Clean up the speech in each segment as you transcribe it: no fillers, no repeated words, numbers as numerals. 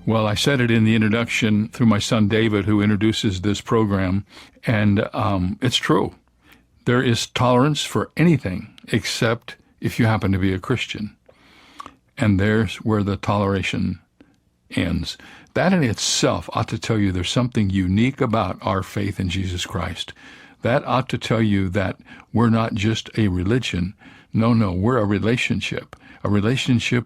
Well, I said it in the introduction through my son David, who introduces this program, and it's true. There is tolerance for anything except if you happen to be a Christian. And there's where the toleration ends. That in itself ought to tell you there's something unique about our faith in Jesus Christ. That ought to tell you that we're not just a religion. No, we're a relationship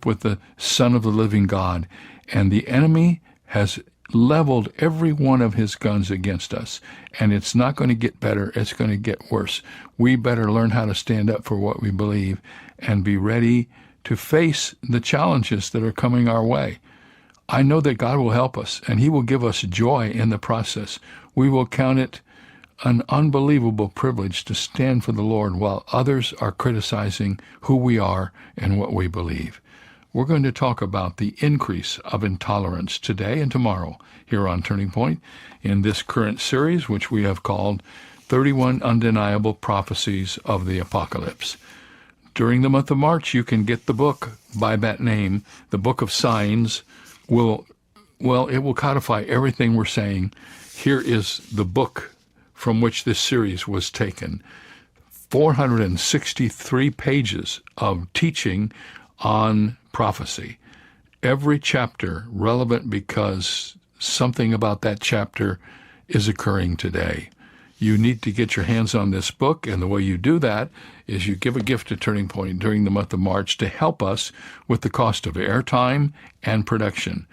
with the Son of the living God. And the enemy has leveled every one of his guns against us. And it's not going to get better. It's going to get worse. We better learn how to stand up for what we believe and be ready to face the challenges that are coming our way. I know that God will help us, and he will give us joy in the process. We will count it an unbelievable privilege to stand for the Lord while others are criticizing who we are and what we believe. We're going to talk about the increase of intolerance today and tomorrow here on Turning Point in this current series, which we have called 31 Undeniable Prophecies of the Apocalypse. During the month of March, you can get the book by that name. The Book of Signs it will codify everything we're saying. Here is the book from which this series was taken. 463 pages of teaching on prophecy. Every chapter relevant because something about that chapter is occurring today. You need to get your hands on this book, and the way you do that is you give a gift to Turning Point during the month of March to help us with the cost of airtime and production.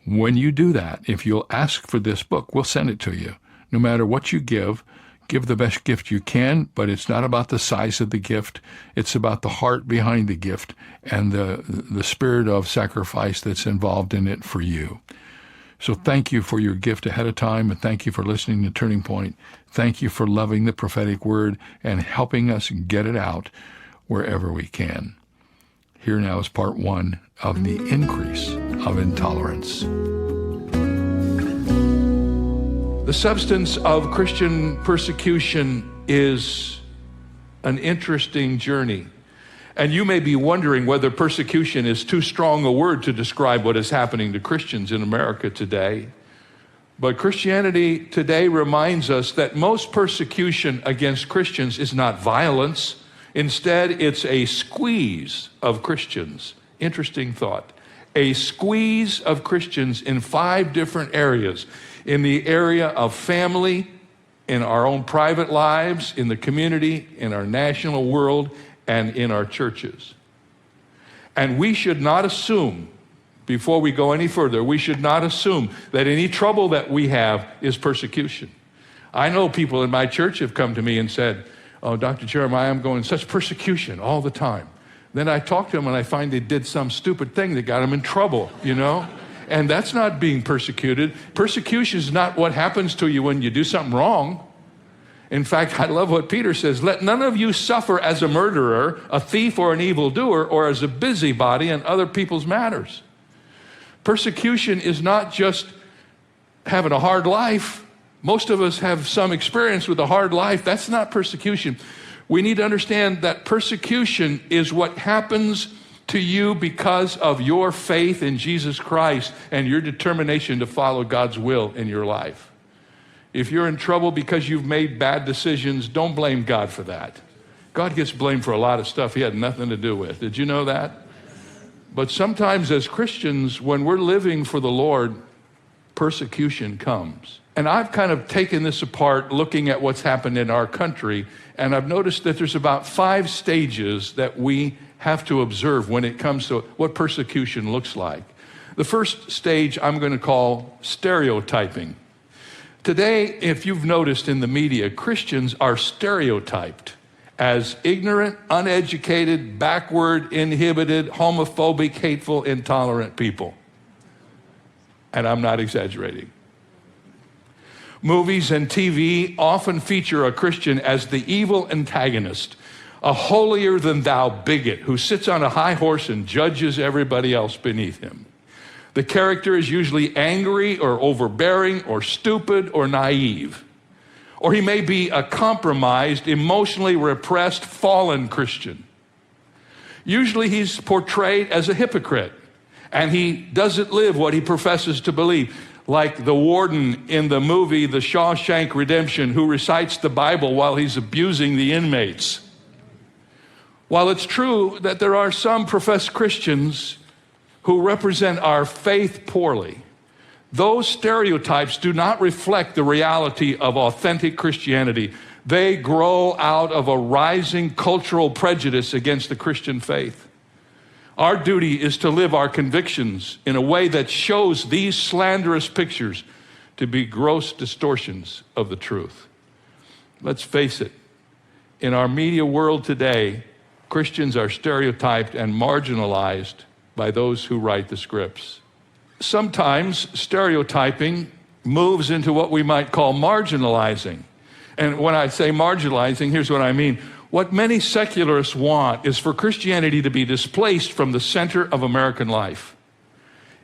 When you do that, if you'll ask for this book, we'll send it to you. No matter what you give the best gift you can, but it's not about the size of the gift. It's about the heart behind the gift and the spirit of sacrifice that's involved in it for you. So thank you for your gift ahead of time, and thank you for listening to Turning Point. Thank you for loving the prophetic word and helping us get it out wherever we can. Here now is part one of the increase of intolerance. The substance of Christian persecution is an interesting journey. And you may be wondering whether persecution is too strong a word to describe what is happening to Christians in America today. But Christianity today reminds us that most persecution against Christians is not violence. Instead, it's a squeeze of Christians. Interesting thought. A squeeze of Christians in 5 different areas. In the area of family, in our own private lives, in the community, in our national world, and in our churches. And we should not assume, before we go any further, we should not assume that any trouble that we have is persecution. I know people in my church have come to me and said, "Oh, Dr. Jeremiah, I'm going such persecution all the time." Then I talk to them and I find they did some stupid thing that got them in trouble, And that's not being persecuted. Persecution is not what happens to you when you do something wrong. In fact, I love what Peter says, "Let none of you suffer as a murderer, a thief, or an evildoer, or as a busybody in other people's matters." Persecution is not just having a hard life. Most of us have some experience with a hard life. That's not persecution. We need to understand that persecution is what happens to you because of your faith in Jesus Christ and your determination to follow God's will in your life. If you're in trouble because you've made bad decisions, don't blame God for that. God gets blamed for a lot of stuff he had nothing to do with. Did you know that? But sometimes as Christians, when we're living for the Lord, persecution comes. And I've kind of taken this apart looking at what's happened in our country, and I've noticed that there's about 5 stages that we have to observe when it comes to what persecution looks like. The first stage I'm going to call stereotyping. Today, if you've noticed in the media, Christians are stereotyped as ignorant, uneducated, backward, inhibited, homophobic, hateful, intolerant people. And I'm not exaggerating. Movies and TV often feature a Christian as the evil antagonist, a holier-than-thou bigot who sits on a high horse and judges everybody else beneath him. The character is usually angry or overbearing or stupid or naive. Or he may be a compromised, emotionally repressed, fallen Christian. Usually he's portrayed as a hypocrite, and he doesn't live what he professes to believe. Like the warden in the movie The Shawshank Redemption, who recites the Bible while he's abusing the inmates. While it's true that there are some professed Christians who represent our faith poorly, those stereotypes do not reflect the reality of authentic Christianity. They grow out of a rising cultural prejudice against the Christian faith. Our duty is to live our convictions in a way that shows these slanderous pictures to be gross distortions of the truth. Let's face it, in our media world today, Christians are stereotyped and marginalized by those who write the scripts. Sometimes stereotyping moves into what we might call marginalizing. And when I say marginalizing, here's what I mean. What many secularists want is for Christianity to be displaced from the center of American life.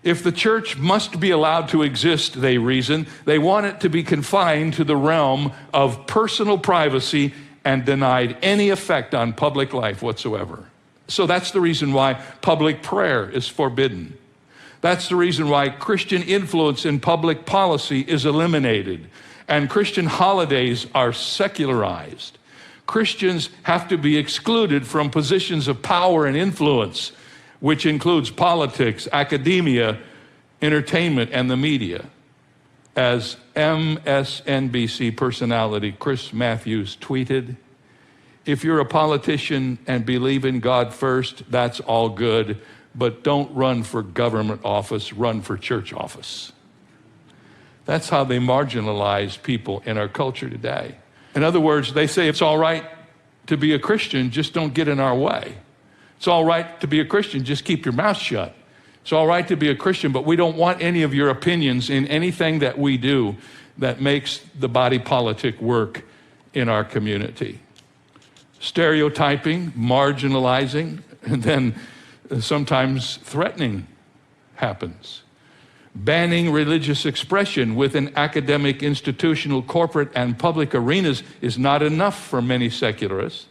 If the church must be allowed to exist, they reason, they want it to be confined to the realm of personal privacy and denied any effect on public life whatsoever. So that's the reason why public prayer is forbidden. That's the reason why Christian influence in public policy is eliminated and Christian holidays are secularized. Christians have to be excluded from positions of power and influence, which includes politics, academia, entertainment, and the media. As MSNBC personality Chris Matthews tweeted, "If you're a politician and believe in God first, that's all good, but don't run for government office, run for church office." That's how they marginalize people in our culture today. In other words, they say it's all right to be a Christian, just don't get in our way. It's all right to be a Christian, just keep your mouth shut. It's all right to be a Christian, but we don't want any of your opinions in anything that we do that makes the body politic work in our community. Stereotyping, marginalizing, and then sometimes threatening happens. Banning religious expression within academic, institutional, corporate, and public arenas is not enough for many secularists.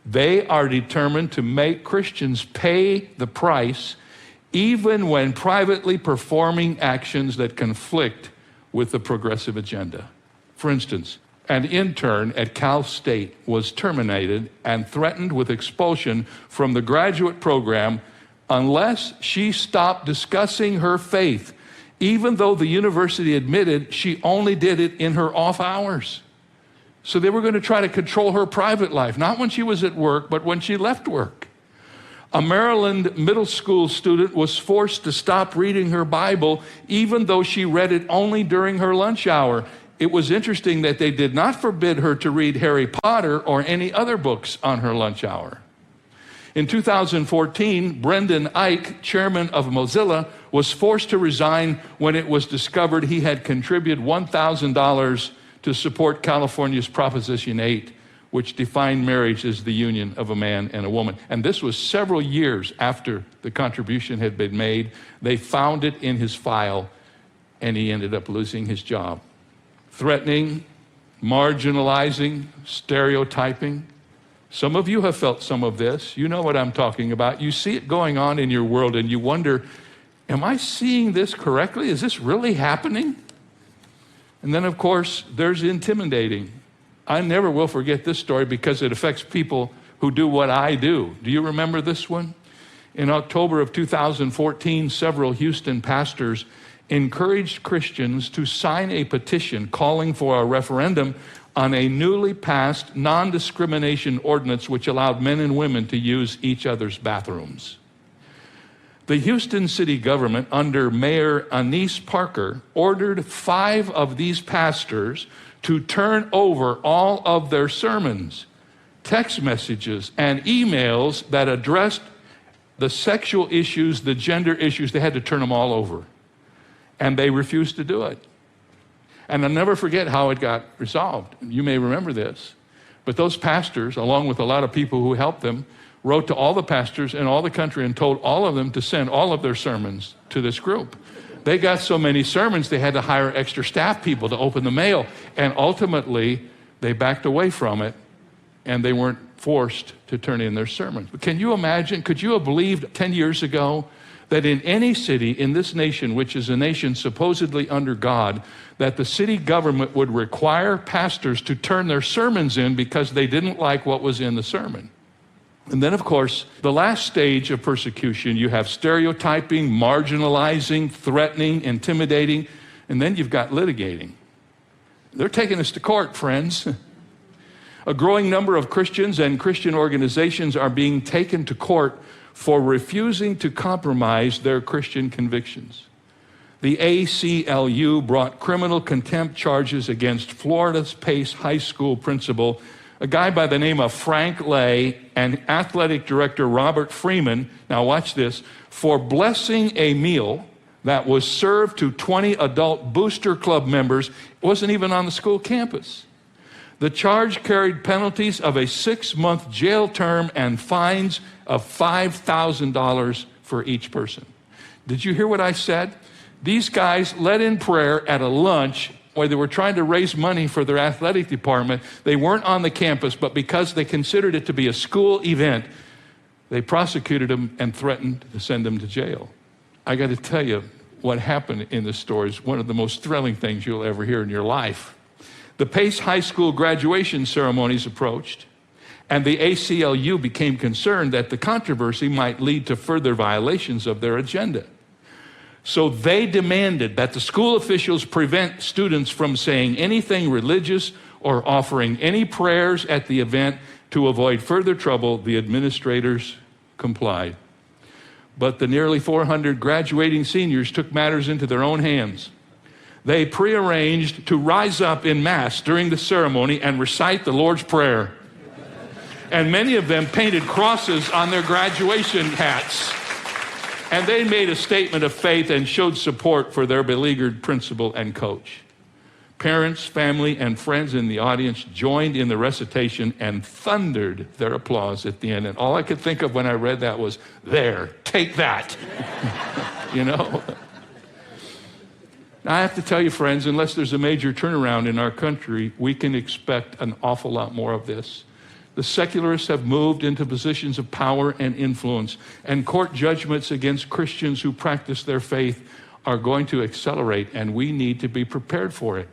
They are determined to make Christians pay the price, even when privately performing actions that conflict with the progressive agenda. For instance, an intern at Cal State was terminated and threatened with expulsion from the graduate program unless she stopped discussing her faith, even though the university admitted she only did it in her off hours. So they were going to try to control her private life, not when she was at work, but when she left work. A Maryland middle school student was forced to stop reading her Bible, even though she read it only during her lunch hour. It was interesting that they did not forbid her to read Harry Potter or any other books on her lunch hour. In 2014, Brendan Eich, chairman of Mozilla, was forced to resign when it was discovered he had contributed $1,000 to support California's Proposition 8, which defined marriage as the union of a man and a woman. And this was several years after the contribution had been made. They found it in his file, and he ended up losing his job. Threatening, marginalizing, stereotyping. Some of you have felt some of this. You know what I'm talking about. You see it going on in your world, and you wonder, am I seeing this correctly? Is this really happening? And then, of course, there's intimidating. I never will forget this story because it affects people who do what I do. Do you remember this one? In October of 2014, several Houston pastors encouraged Christians to sign a petition calling for a referendum on a newly passed non-discrimination ordinance which allowed men and women to use each other's bathrooms. The Houston city government, under Mayor Annise Parker, ordered 5 of these pastors to turn over all of their sermons, text messages, and emails that addressed the sexual issues, the gender issues. They had to turn them all over. And they refused to do it. And I'll never forget how it got resolved. You may remember this. But those pastors, along with a lot of people who helped them, wrote to all the pastors in all the country and told all of them to send all of their sermons to this group. They got so many sermons, they had to hire extra staff people to open the mail. And ultimately, they backed away from it, and they weren't forced to turn in their sermons. But can you imagine, could you have believed 10 years ago that in any city in this nation, which is a nation supposedly under God, that the city government would require pastors to turn their sermons in because they didn't like what was in the sermon. And then, of course, the last stage of persecution, you have stereotyping, marginalizing, threatening, intimidating, and then you've got litigating. They're taking us to court, friends. A growing number of Christians and Christian organizations are being taken to court for refusing to compromise their Christian convictions. The ACLU brought criminal contempt charges against Florida's Pace High School principal, a guy by the name of Frank Lay, and athletic director Robert Freeman, now watch this, for blessing a meal that was served to 20 adult Booster Club members. It wasn't even on the school campus. The charge carried penalties of a 6-month jail term and fines of $5,000 for each person. Did you hear what I said? These guys led in prayer at a lunch where they were trying to raise money for their athletic department. They weren't on the campus, but because they considered it to be a school event, they prosecuted them and threatened to send them to jail. I got to tell you, what happened in this story is one of the most thrilling things you'll ever hear in your life. The Pace High School graduation ceremonies approached, and the ACLU became concerned that the controversy might lead to further violations of their agenda. So they demanded that the school officials prevent students from saying anything religious or offering any prayers at the event to avoid further trouble. The administrators complied. But the nearly 400 graduating seniors took matters into their own hands. They prearranged to rise up in mass during the ceremony and recite the Lord's Prayer. And many of them painted crosses on their graduation hats. And they made a statement of faith and showed support for their beleaguered principal and coach. Parents, family, and friends in the audience joined in the recitation and thundered their applause at the end. And all I could think of when I read that was, there, take that. You know? Now, I have to tell you, friends, unless there's a major turnaround in our country, we can expect an awful lot more of this. The secularists have moved into positions of power and influence, and court judgments against Christians who practice their faith are going to accelerate, and we need to be prepared for it.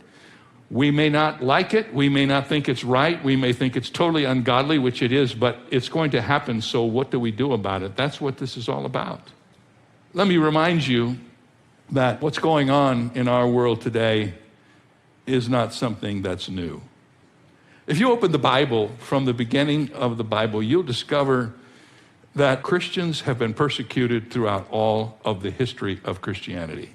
We may not like it, we may not think it's right, we may think it's totally ungodly, which it is, but it's going to happen, so what do we do about it? That's what this is all about. Let me remind you that what's going on in our world today is not something that's new. If you open the Bible from the beginning of the Bible, you'll discover that Christians have been persecuted throughout all of the history of Christianity.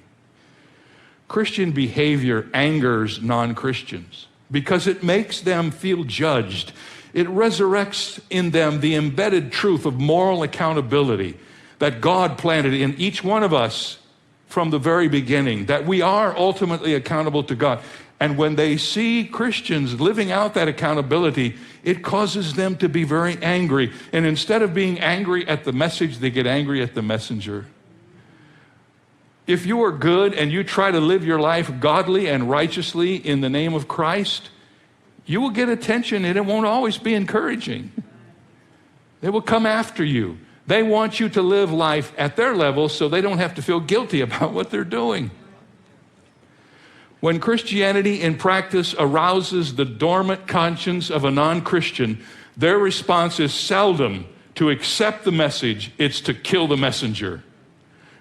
Christian behavior angers non-Christians because it makes them feel judged. It resurrects in them the embedded truth of moral accountability that God planted in each one of us from the very beginning, that we are ultimately accountable to God. And when they see Christians living out that accountability, it causes them to be very angry. And instead of being angry at the message, they get angry at the messenger. If you are good and you try to live your life godly and righteously in the name of Christ, you will get attention, and it won't always be encouraging. They will come after you. They want you to live life at their level so they don't have to feel guilty about what they're doing. When Christianity in practice arouses the dormant conscience of a non-Christian, their response is seldom to accept the message, it's to kill the messenger.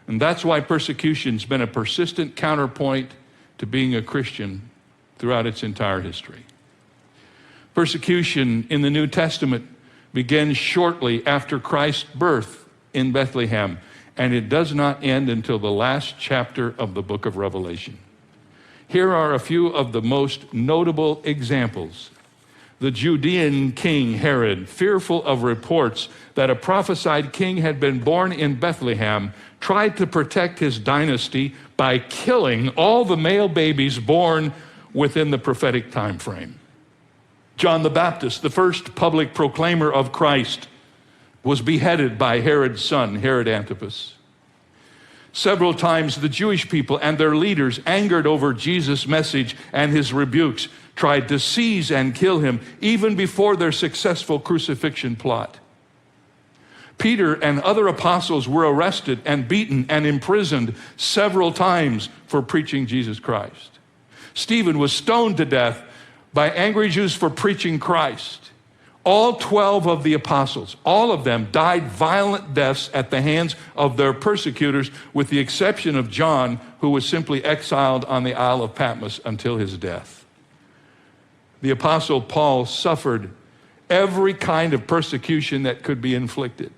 And that's why persecution's been a persistent counterpoint to being a Christian throughout its entire history. Persecution in the New Testament begins shortly after Christ's birth in Bethlehem, and it does not end until the last chapter of the book of Revelation. Here are a few of the most notable examples. The Judean king Herod, fearful of reports that a prophesied king had been born in Bethlehem, tried to protect his dynasty by killing all the male babies born within the prophetic time frame. John the Baptist, the first public proclaimer of Christ, was beheaded by Herod's son, Herod Antipas. Several times the Jewish people and their leaders, angered over Jesus' message and his rebukes, tried to seize and kill him even before their successful crucifixion plot. Peter and other apostles were arrested and beaten and imprisoned several times for preaching Jesus Christ. Stephen was stoned to death by angry Jews for preaching Christ. All 12 of the apostles, all of them died violent deaths at the hands of their persecutors, with the exception of John, who was simply exiled on the Isle of Patmos until his death. The apostle Paul suffered every kind of persecution that could be inflicted.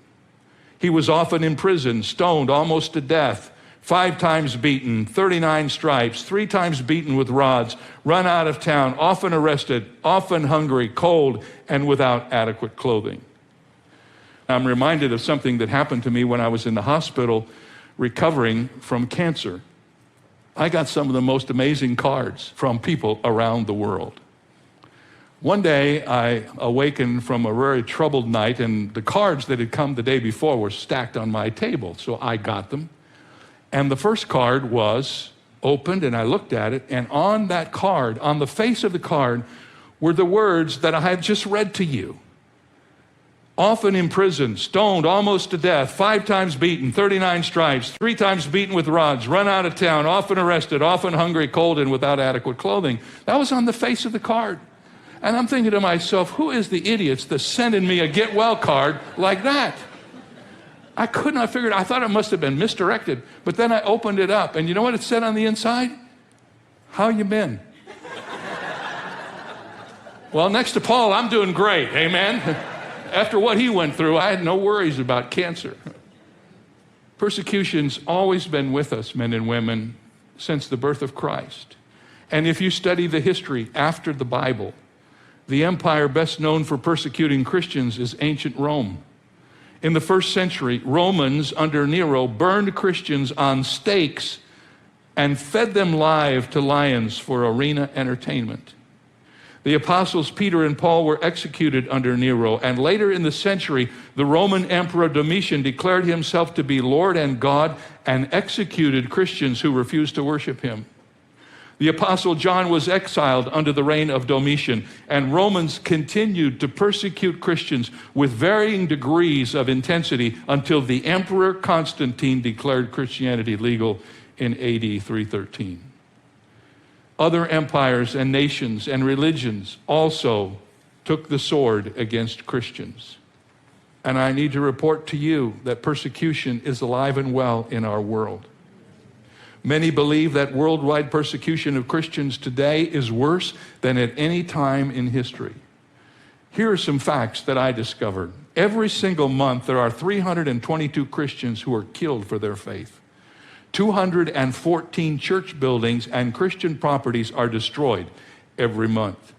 He was often imprisoned, stoned almost to death, 5 times beaten, 39 stripes, 3 times beaten with rods, run out of town, often arrested, often hungry, cold, and without adequate clothing. I'm reminded of something that happened to me when I was in the hospital recovering from cancer. I got some of the most amazing cards from people around the world. One day, I awakened from a very troubled night, and the cards that had come the day before were stacked on my table, so I got them. And the first card was opened, and I looked at it, and on that card, on the face of the card, were the words that I had just read to you. Often imprisoned, stoned almost to death, 5 times beaten, 39 stripes, 3 times beaten with rods, run out of town, often arrested, often hungry, cold, and without adequate clothing. That was on the face of the card. And I'm thinking to myself, who is the idiots that's sending me a get well card like that? I could not figure it out. I thought it must have been misdirected. But then I opened it up, and you know what it said on the inside? How you been? Well, next to Paul, I'm doing great, amen? After what he went through, I had no worries about cancer. Persecution's always been with us, men and women, since the birth of Christ. And if you study the history after the Bible, the empire best known for persecuting Christians is ancient Rome. In the 1st century, Romans under Nero burned Christians on stakes and fed them live to lions for arena entertainment. The apostles Peter and Paul were executed under Nero, and later in the century, the Roman Emperor Domitian declared himself to be Lord and God and executed Christians who refused to worship him. The apostle John was exiled under the reign of Domitian, and Romans continued to persecute Christians with varying degrees of intensity until the Emperor Constantine declared Christianity legal in AD 313. Other empires and nations and religions also took the sword against Christians. And I need to report to you that persecution is alive and well in our world. Many believe that worldwide persecution of Christians today is worse than at any time in history. Here are some facts that I discovered. Every single month, there are 322 Christians who are killed for their faith. 214 church buildings and Christian properties are destroyed every month.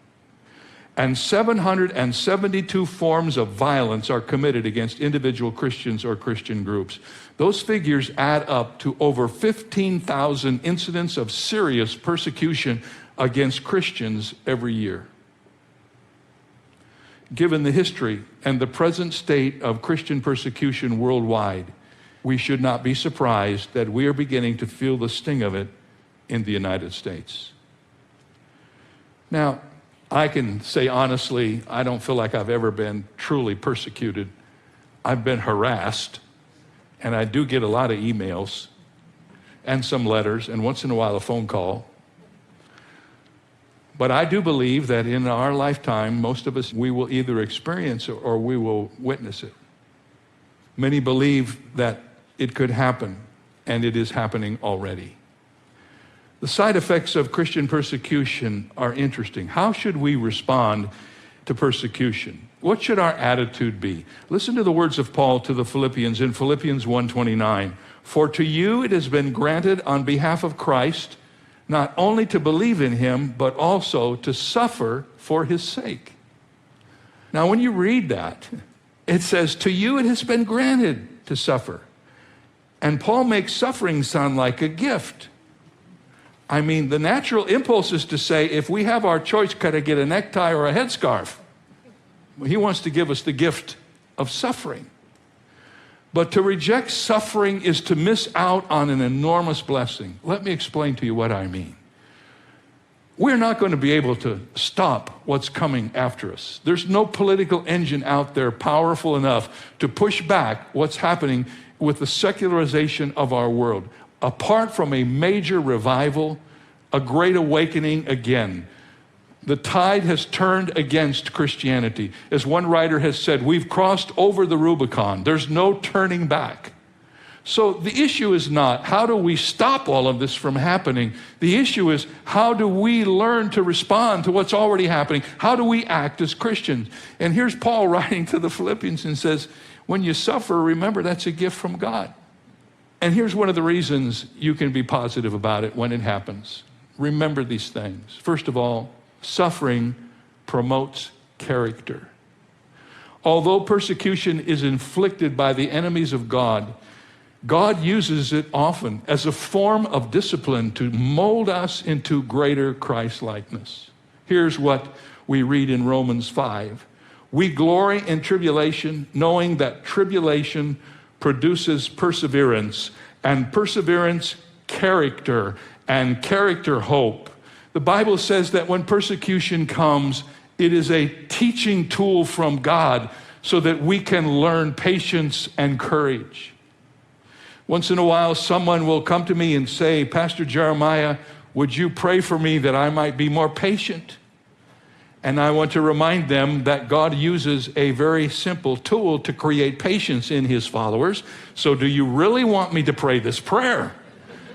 And 772 forms of violence are committed against individual Christians or Christian groups. Those figures add up to over 15,000 incidents of serious persecution against Christians every year. Given the history and the present state of Christian persecution worldwide, we should not be surprised that we are beginning to feel the sting of it in the United States. Now, I can say honestly, I don't feel like I've ever been truly persecuted. I've been harassed, and I do get a lot of emails and some letters, and once in a while a phone call. But I do believe that in our lifetime, most of us, we will either experience it or we will witness it. Many believe that it could happen, and it is happening already. The side effects of Christian persecution are interesting. How should we respond to persecution? What should our attitude be? Listen to the words of Paul to the Philippians in Philippians 1:29. For to you it has been granted on behalf of Christ, not only to believe in him, but also to suffer for his sake. Now, when you read that, it says, to you it has been granted to suffer. And Paul makes suffering sound like a gift. I mean, the natural impulse is to say, if we have our choice, could I get a necktie or a headscarf? Well, he wants to give us the gift of suffering. But to reject suffering is to miss out on an enormous blessing. Let me explain to you what I mean. we're not going to be able to stop what's coming after us. There's no political engine out there powerful enough to push back what's happening with the secularization of our world. Apart from a major revival, a great awakening again, the tide has turned against Christianity. As one writer has said, we've crossed over the Rubicon. There's no turning back. So the issue is not how do we stop all of this from happening. The issue is how do we learn to respond to what's already happening? How do we act as Christians? And here's Paul writing to the Philippians and says, when you suffer, remember that's a gift from God. And here's one of the reasons you can be positive about it when it happens. Remember these things. First of all, suffering promotes character. Although persecution is inflicted by the enemies of God, God uses it often as a form of discipline to mold us into greater Christ-likeness. Here's what we read in Romans 5. We glory in tribulation, knowing that tribulation produces perseverance, and perseverance, character, and character, hope. The Bible says that when persecution comes, it is a teaching tool from God so that we can learn patience and courage. Once in a while, someone will come to me and say, Pastor Jeremiah, would you pray for me that I might be more patient? And I want to remind them that God uses a very simple tool to create patience in his followers. So do you really want me to pray this prayer?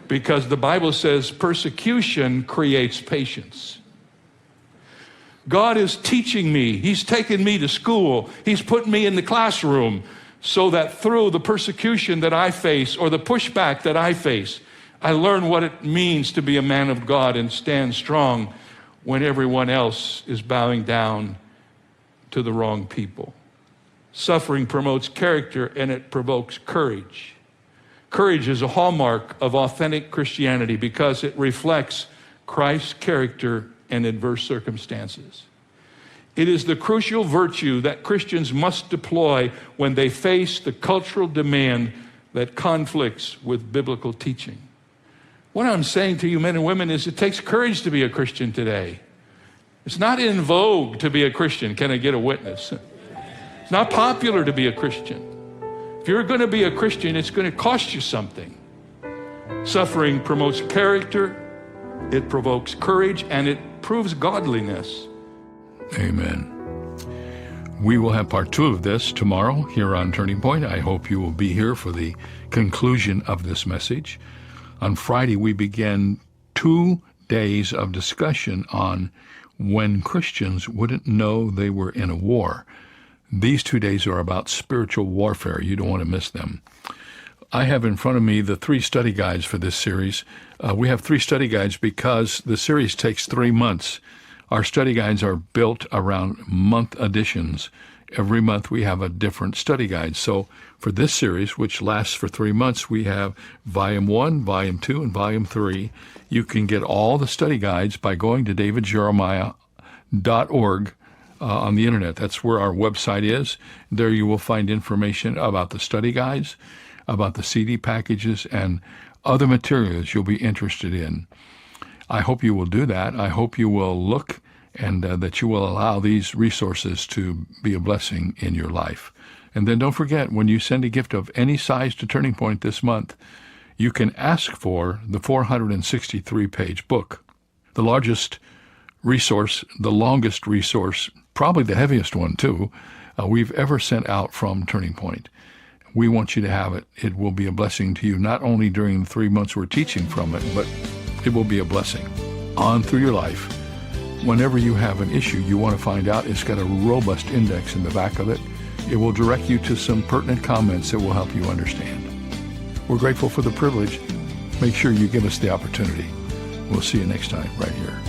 Because the Bible says persecution creates patience. God is teaching me. He's taken me to school. He's put me in the classroom so that through the persecution that I face or the pushback that I face, I learn what it means to be a man of God and stand strong when everyone else is bowing down to the wrong people. Suffering promotes character and it provokes courage. Courage is a hallmark of authentic Christianity because it reflects Christ's character in adverse circumstances. It is the crucial virtue that Christians must deploy when they face the cultural demand that conflicts with biblical teaching. What I'm saying to you men and women is it takes courage to be a Christian today. It's not in vogue to be a Christian. Can I get a witness? It's not popular to be a Christian. If you're going to be a Christian, it's going to cost you something. Suffering promotes character, it provokes courage, and it proves godliness. Amen. We will have part 2 of this tomorrow here on Turning Point. I hope you will be here for the conclusion of this message. On Friday, we began 2 days of discussion on when Christians wouldn't know they were in a war. These 2 days are about spiritual warfare. You don't want to miss them. I have in front of me the 3 study guides for this series. We have 3 study guides because the series takes 3 months. Our study guides are built around month editions. Every month we have a different study guide. So for this series, which lasts for 3 months, we have Volume 1, Volume 2, and Volume 3. You can get all the study guides by going to davidjeremiah.org on the internet. That's where our website is. There you will find information about the study guides, about the CD packages, and other materials you'll be interested in. I hope you will do that. I hope you will look and that you will allow these resources to be a blessing in your life. And then don't forget, when you send a gift of any size to Turning Point this month, you can ask for the 463-page book. The largest resource, the longest resource, probably the heaviest one too, we've ever sent out from Turning Point. We want you to have it. It will be a blessing to you, not only during the 3 months we're teaching from it, but it will be a blessing on through your life. Whenever you have an issue you want to find out, it's got a robust index in the back of it. It will direct you to some pertinent comments that will help you understand. We're grateful for the privilege. Make sure you give us the opportunity. We'll see you next time right here.